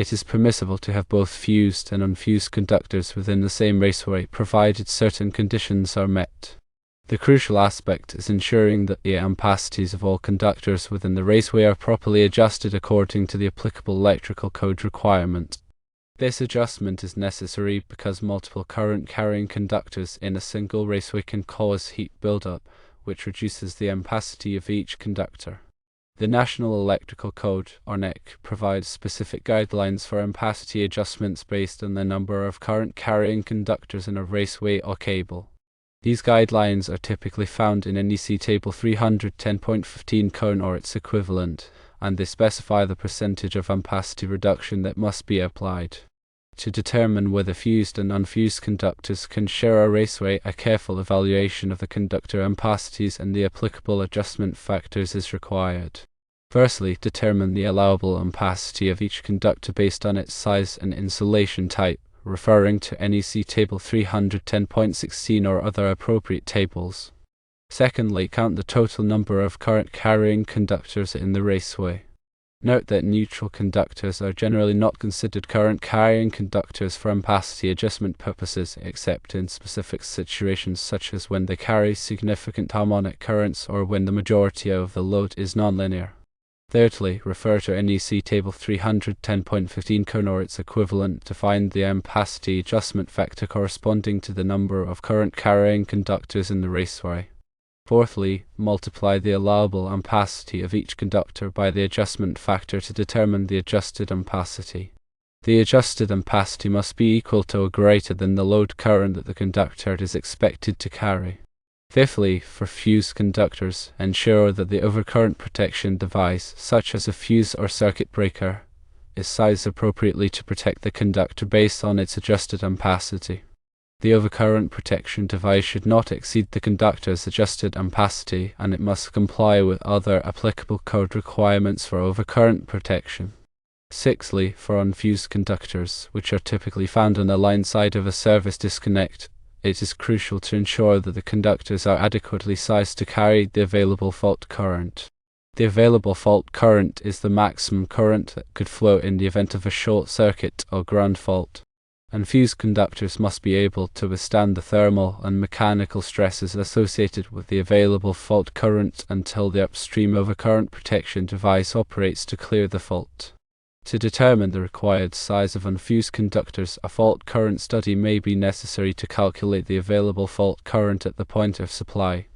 It is permissible to have both fused and unfused conductors within the same raceway, provided certain conditions are met. The crucial aspect is ensuring that the ampacities of all conductors within the raceway are properly adjusted according to the applicable electrical code requirements. This adjustment is necessary because multiple current-carrying conductors in a single raceway can cause heat buildup, which reduces the ampacity of each conductor. The National Electrical Code, or NEC, provides specific guidelines for ampacity adjustments based on the number of current-carrying conductors in a raceway or cable. These guidelines are typically found in NEC Table 310.15 cone or its equivalent, and they specify the percentage of ampacity reduction that must be applied. To determine whether fused and unfused conductors can share a raceway, a careful evaluation of the conductor ampacities and the applicable adjustment factors is required. Firstly, determine the allowable ampacity of each conductor based on its size and insulation type, referring to NEC Table 310.16 or other appropriate tables. Secondly, count the total number of current-carrying conductors in the raceway. Note that neutral conductors are generally not considered current-carrying conductors for ampacity adjustment purposes, except in specific situations such as when they carry significant harmonic currents or when the majority of the load is nonlinear. Thirdly, refer to NEC Table 310.15 cone or its equivalent to find the ampacity adjustment factor corresponding to the number of current-carrying conductors in the raceway. Fourthly, multiply the allowable ampacity of each conductor by the adjustment factor to determine the adjusted ampacity. The adjusted ampacity must be equal to or greater than the load current that the conductor is expected to carry. Fifthly, for fused conductors, ensure that the overcurrent protection device, such as a fuse or circuit breaker, is sized appropriately to protect the conductor based on its adjusted ampacity. The overcurrent protection device should not exceed the conductor's adjusted ampacity, and it must comply with other applicable code requirements for overcurrent protection. Sixthly, for unfused conductors, which are typically found on the line side of a service disconnect, it is crucial to ensure that the conductors are adequately sized to carry the available fault current. The available fault current is the maximum current that could flow in the event of a short circuit or ground fault. Unfused conductors must be able to withstand the thermal and mechanical stresses associated with the available fault current until the upstream overcurrent protection device operates to clear the fault. To determine the required size of unfused conductors, a fault current study may be necessary to calculate the available fault current at the point of supply.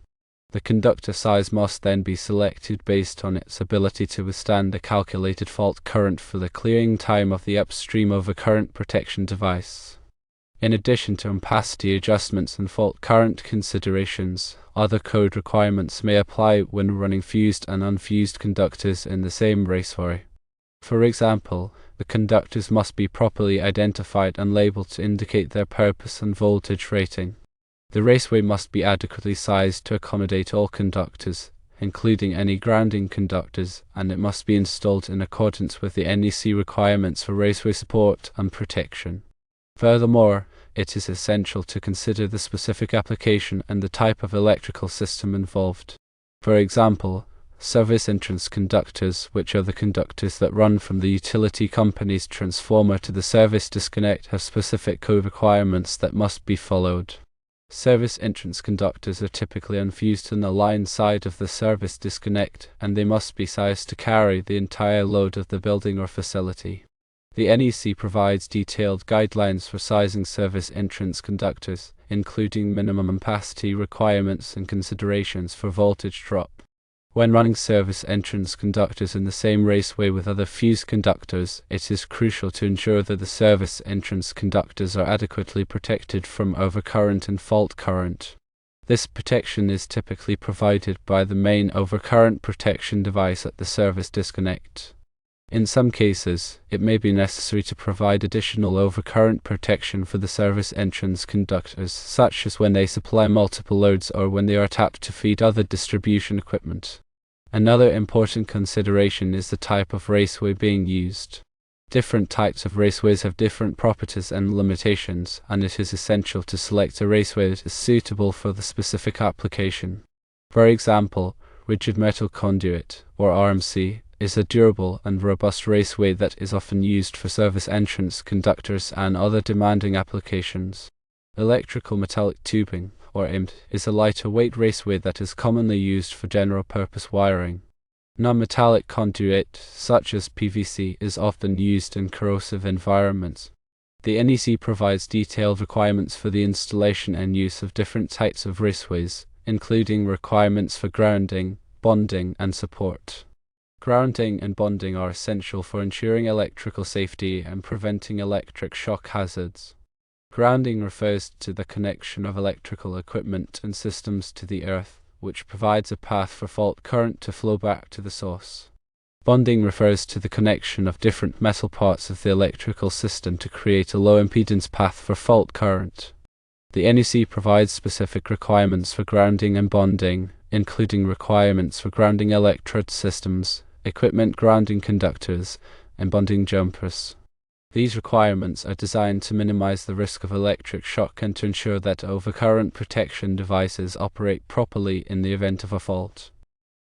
The conductor size must then be selected based on its ability to withstand the calculated fault current for the clearing time of the upstream overcurrent protection device. In addition to ampacity adjustments and fault current considerations, other code requirements may apply when running fused and unfused conductors in the same raceway. For example, the conductors must be properly identified and labeled to indicate their purpose and voltage rating. The raceway must be adequately sized to accommodate all conductors, including any grounding conductors, and it must be installed in accordance with the NEC requirements for raceway support and protection. Furthermore, it is essential to consider the specific application and the type of electrical system involved. For example, service entrance conductors, which are the conductors that run from the utility company's transformer to the service disconnect, have specific code requirements that must be followed. Service entrance conductors are typically unfused on the line side of the service disconnect, and they must be sized to carry the entire load of the building or facility. The NEC provides detailed guidelines for sizing service entrance conductors, including minimum ampacity requirements and considerations for voltage drop. When running service entrance conductors in the same raceway with other fused conductors, it is crucial to ensure that the service entrance conductors are adequately protected from overcurrent and fault current. This protection is typically provided by the main overcurrent protection device at the service disconnect. In some cases, it may be necessary to provide additional overcurrent protection for the service entrance conductors, such as when they supply multiple loads or when they are tapped to feed other distribution equipment. Another important consideration is the type of raceway being used. Different types of raceways have different properties and limitations, and it is essential to select a raceway that is suitable for the specific application. For example, rigid metal conduit, or RMC, is a durable and robust raceway that is often used for service entrance conductors and other demanding applications. Electrical metallic tubing, or EMT, is a lighter weight raceway that is commonly used for general purpose wiring. Non-metallic conduit, such as PVC, is often used in corrosive environments. The NEC provides detailed requirements for the installation and use of different types of raceways, including requirements for grounding, bonding, and support. Grounding and bonding are essential for ensuring electrical safety and preventing electric shock hazards. Grounding refers to the connection of electrical equipment and systems to the earth, which provides a path for fault current to flow back to the source. Bonding refers to the connection of different metal parts of the electrical system to create a low impedance path for fault current. The NEC provides specific requirements for grounding and bonding, including requirements for grounding electrode systems, equipment grounding conductors, and bonding jumpers. These requirements are designed to minimize the risk of electric shock and to ensure that overcurrent protection devices operate properly in the event of a fault.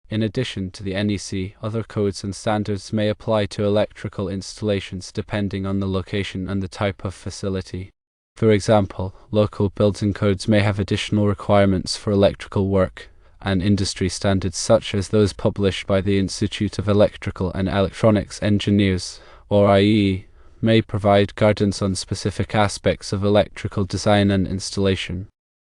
In addition to the NEC, other codes and standards may apply to electrical installations depending on the location and the type of facility. For example, local building codes may have additional requirements for electrical work, and industry standards such as those published by the Institute of Electrical and Electronics Engineers, or IEE, may provide guidance on specific aspects of electrical design and installation.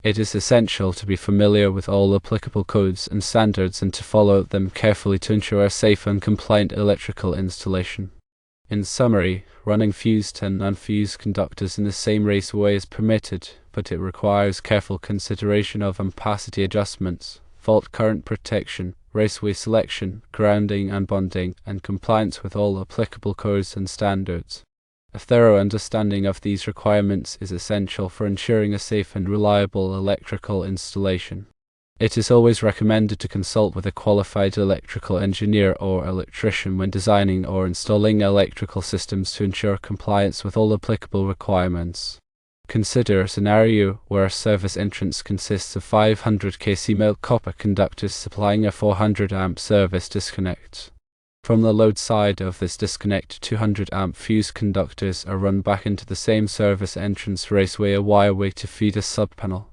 It is essential to be familiar with all applicable codes and standards and to follow them carefully to ensure a safe and compliant electrical installation. In summary, running fused and unfused conductors in the same raceway is permitted, but it requires careful consideration of ampacity adjustments, fault current protection, raceway selection, grounding and bonding, and compliance with all applicable codes and standards. A thorough understanding of these requirements is essential for ensuring a safe and reliable electrical installation. It is always recommended to consult with a qualified electrical engineer or electrician when designing or installing electrical systems to ensure compliance with all applicable requirements. Consider a scenario where a service entrance consists of 500 kc male copper conductors supplying a 400 amp service disconnect. From the load side of this disconnect, 200 amp fused conductors are run back into the same service entrance raceway or wireway to feed a subpanel.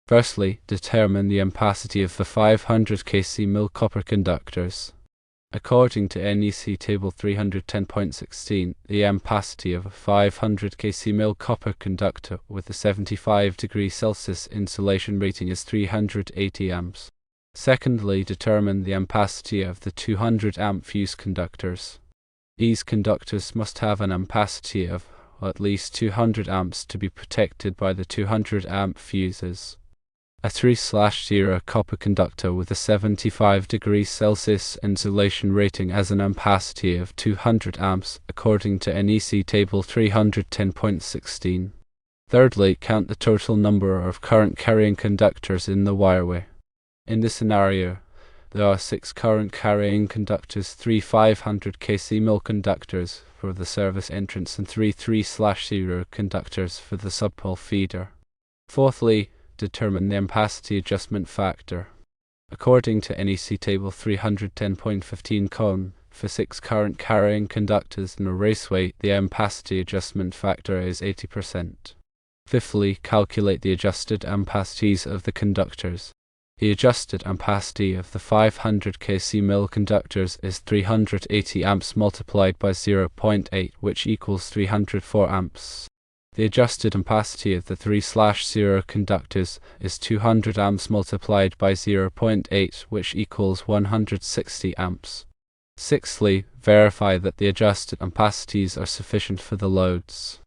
Firstly, determine the ampacity of the 500 kc mil copper conductors. According to NEC Table 310.16, the ampacity of a 500 kc mil copper conductor with a 75°C insulation rating is 380 amps. Secondly, determine the ampacity of the 200 amp fused conductors. These conductors must have an ampacity of at least 200 amps to be protected by the 200 amp fuses. A 3/0 copper conductor with a 75°C insulation rating has an ampacity of 200 amps according to NEC Table 310.16. Thirdly, count the total number of current carrying conductors in the wireway. In this scenario, there are 6 current carrying conductors, 3 500 kc mil conductors for the service entrance and 3 3/0 conductors for the subpole feeder. Fourthly, determine the ampacity adjustment factor. According to NEC Table 310.15 column, for 6 current carrying conductors in a raceway, the ampacity adjustment factor is 80%. Fifthly, calculate the adjusted ampacities of the conductors. The adjusted ampacity of the 500 kc mil conductors is 380 amps multiplied by 0.8, which equals 304 amps. The adjusted ampacity of the 3/0 conductors is 200 amps multiplied by 0.8, which equals 160 amps. Sixthly, verify that the adjusted ampacities are sufficient for the loads.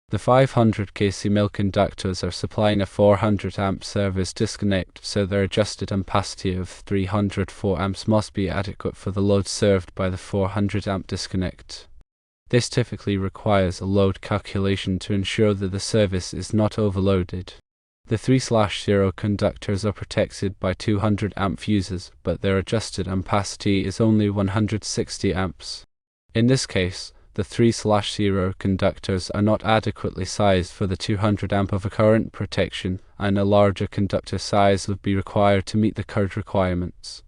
The 500 kc mil conductors are supplying a 400 amp service disconnect, so their adjusted ampacity of 304 amps must be adequate for the load served by the 400 amp disconnect. This typically requires a load calculation to ensure that the service is not overloaded. The 3/0 conductors are protected by 200 amp fuses, but their adjusted ampacity is only 160 amps. In this case, the 3/0 conductors are not adequately sized for the 200 amp overcurrent protection, and a larger conductor size would be required to meet the code requirements.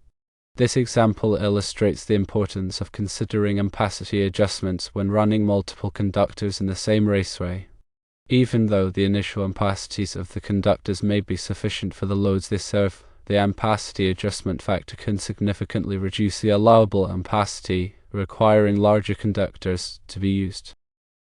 This example illustrates the importance of considering ampacity adjustments when running multiple conductors in the same raceway. Even though the initial ampacities of the conductors may be sufficient for the loads they serve, the ampacity adjustment factor can significantly reduce the allowable ampacity, requiring larger conductors to be used.